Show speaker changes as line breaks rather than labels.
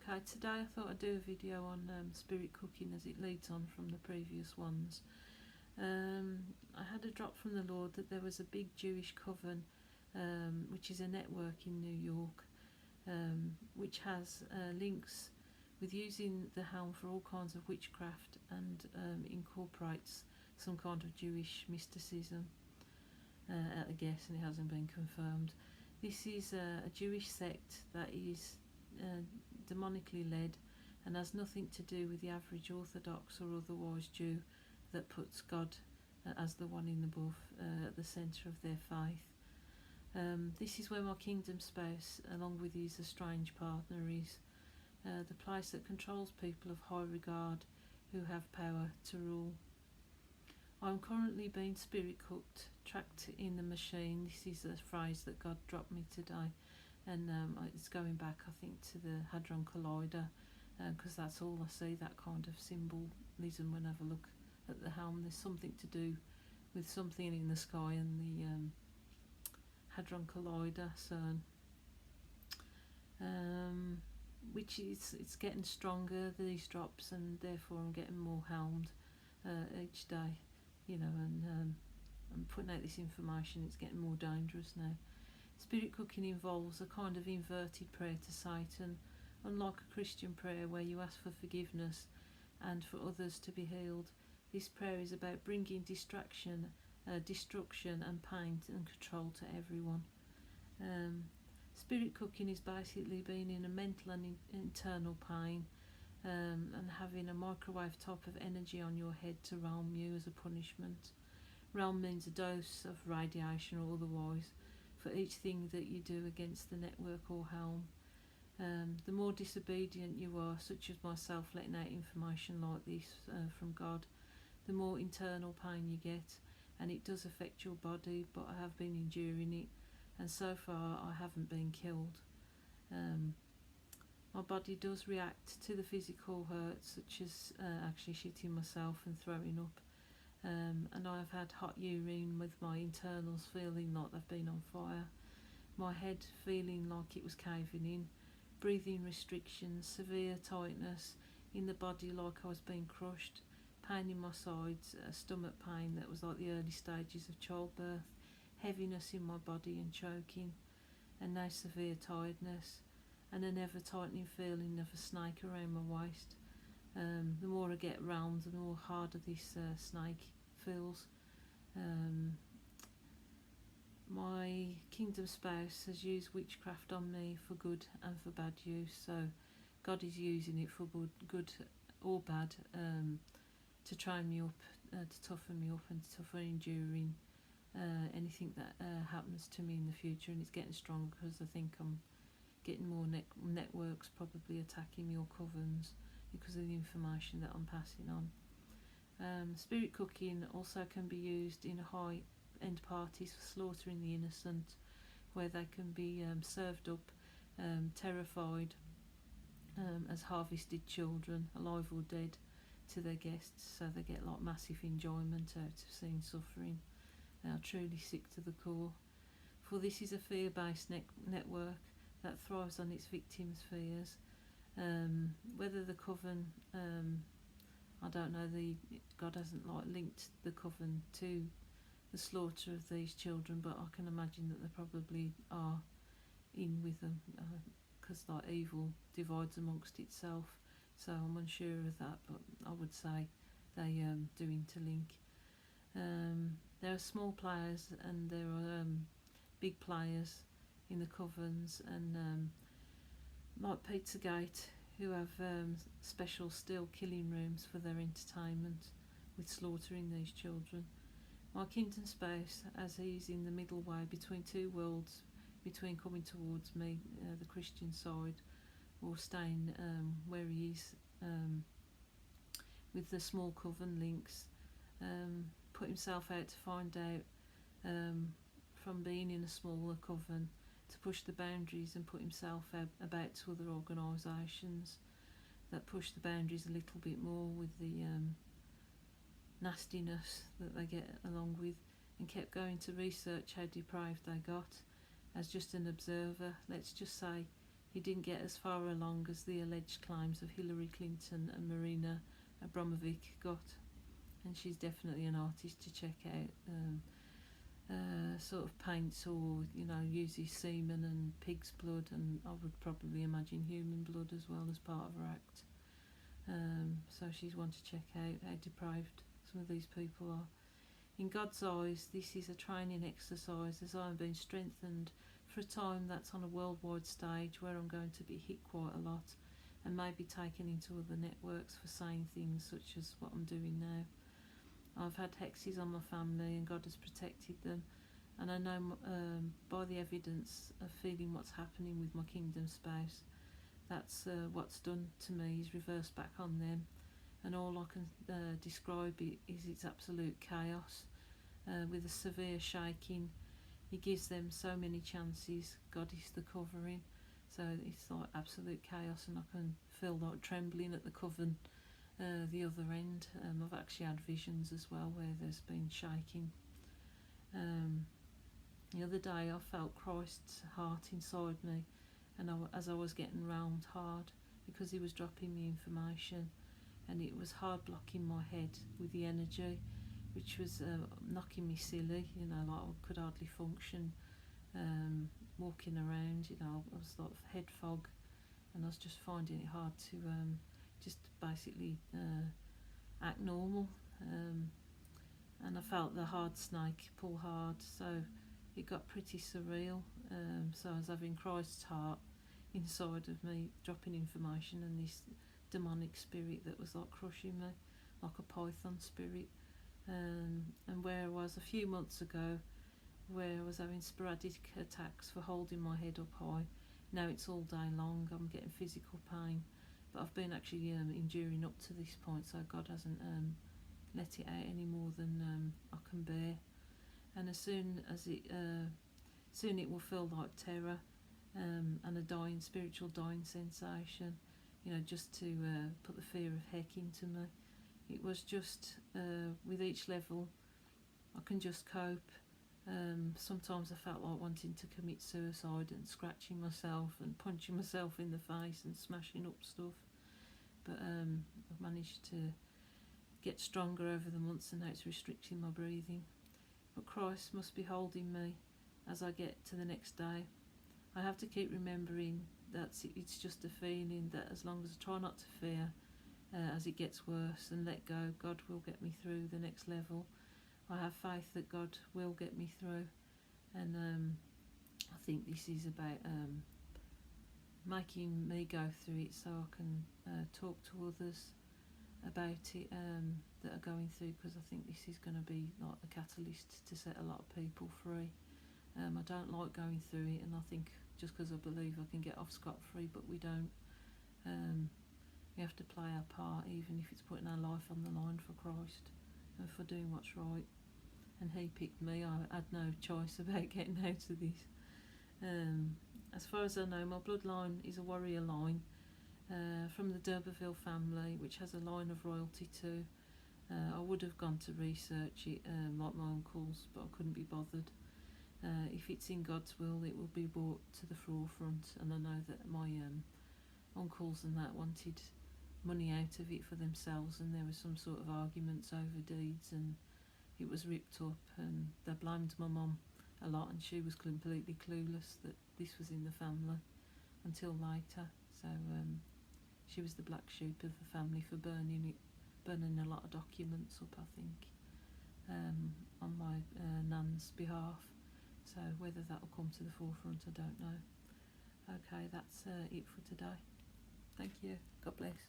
Okay, today I thought I'd do a video on spirit cooking as it leads on from the previous ones. I had a drop from the Lord that there was a big Jewish coven, which is a network in New York, which has links with using the helm for all kinds of witchcraft and incorporates some kind of Jewish mysticism, I guess, and it hasn't been confirmed. This is a Jewish sect that is demonically led and has nothing to do with the average Orthodox or otherwise Jew that puts God as the one in the above at the centre of their faith. This is where my kingdom spouse, along with his estranged partner, is the place that controls people of high regard who have power to rule. I am currently being spirit cooked, trapped in the machine. This is a phrase that God dropped me today, and it's going back, I think, to the Hadron Collider, because that's all I see, that kind of symbolism whenever I look at the helm. There's something to do with something in the sky and the Hadron Collider, CERN, which is, it's getting stronger, these drops, and therefore I'm getting more helmed each day, you know, and I'm putting out this information. It's getting more dangerous now. Spirit cooking involves a kind of inverted prayer to Satan, unlike a Christian prayer where you ask for forgiveness and for others to be healed. This prayer is about bringing distraction, destruction and pain and control to everyone. Spirit cooking is basically being in a mental and internal pain, and having a microwave type of energy on your head to realm you as a punishment. Realm means a dose of radiation or otherwise for each thing that you do against the network or helm. The more disobedient you are, such as myself letting out information like this from God, the more internal pain you get, and it does affect your body, but I have been enduring it, and so far I haven't been killed. My body does react to the physical hurt, such as actually shitting myself and throwing up. And I have had hot urine with my internals feeling like they've been on fire, my head feeling like it was caving in, breathing restrictions, severe tightness in the body like I was being crushed, pain in my sides, stomach pain that was like the early stages of childbirth, heaviness in my body and choking, and now severe tiredness, and an ever tightening feeling of a snake around my waist. The more I get round, the more harder this snake feels. My kingdom spouse has used witchcraft on me for good and for bad use, so God is using it for good or bad, to train me up, to toughen me up and to toughen enduring anything that happens to me in the future. And it's getting stronger because I think I'm getting more networks probably attacking me, or covens, because of the information that I'm passing on. Spirit cooking also can be used in high-end parties for slaughtering the innocent, where they can be served up terrified as harvested children, alive or dead, to their guests, so they get like massive enjoyment out of seeing suffering. They are truly sick to the core, for this is a fear-based network that thrives on its victims' fears. Whether the coven, I don't know, God hasn't like linked the coven to the slaughter of these children, but I can imagine that they probably are in with them, because like evil divides amongst itself, so I'm unsure of that, but I would say they do interlink. There are small players and there are big players in the covens, and like Pizzagate, who have special still killing rooms for their entertainment with slaughtering these children. My kingdom spouse, as he's in the middle way between two worlds, between coming towards me, the Christian side, or staying where he is with the small coven links, put himself out to find out from being in a smaller coven, to push the boundaries and put himself about to other organisations that push the boundaries a little bit more with the nastiness that they get along with, and kept going to research how deprived they got as just an observer. Let's just say he didn't get as far along as the alleged claims of Hillary Clinton and Marina Abramovic got, and she's definitely an artist to check out. Sort of paints or uses semen and pig's blood, and I would probably imagine human blood as well as part of her act. So she's one to check out how depraved some of these people are. In God's eyes, this is a training exercise as I am being strengthened for a time that's on a worldwide stage where I'm going to be hit quite a lot and maybe taken into other networks for saying things such as what I'm doing now. I've had hexes on my family and God has protected them, and I know by the evidence of feeling what's happening with my kingdom spouse, that's what's done to me is reversed back on them, and all I can describe it is it's absolute chaos with a severe shaking. He gives them so many chances. God is the covering, so it's like absolute chaos, and I can feel like trembling at the coven the other end. I've actually had visions as well where there's been shaking. The other day I felt Christ's heart inside me, and as I was getting round hard because he was dropping me information, and it was hard blocking my head with the energy, which was knocking me silly, like I could hardly function walking around, I was like head fog, and I was just finding it hard to just basically act normal, and I felt the hard snake pull hard, so it got pretty surreal. So I was having Christ's heart inside of me dropping information, and this demonic spirit that was like crushing me like a python spirit, and where I was a few months ago where I was having sporadic attacks for holding my head up high, now it's all day long. I'm getting physical pain, but I've been actually enduring up to this point, so God hasn't let it out any more than I can bear. And as soon as soon it will feel like terror and a spiritual dying sensation, just to put the fear of heck into me. It was just with each level I can just cope. Sometimes I felt like wanting to commit suicide and scratching myself and punching myself in the face and smashing up stuff, but I've managed to get stronger over the months, and now it's restricting my breathing. But Christ must be holding me as I get to the next day. I have to keep remembering that it's just a feeling, that as long as I try not to fear as it gets worse and let go, God will get me through the next level. I have faith that God will get me through, and I think this is about making me go through it so I can talk to others about it that are going through, because I think this is going to be like a catalyst to set a lot of people free. I don't like going through it, and I think just because I believe I can get off scot-free, but we don't. We have to play our part, even if it's putting our life on the line for Christ and for doing what's right. And he picked me. I had no choice about getting out of this. As far as I know, my bloodline is a warrior line from the D'Urberville family, which has a line of royalty too. I would have gone to research it like my uncles, but I couldn't be bothered. If it's in God's will, it will be brought to the forefront, and I know that my uncles and that wanted money out of it for themselves, and there was some sort of arguments over deeds, and it was ripped up, and they blamed my mum a lot, and she was completely clueless that this was in the family until later. So she was the black sheep of the family for burning a lot of documents up, I think, on my nan's behalf. So whether that will come to the forefront, I don't know. Okay, that's it for today. Thank you. God bless.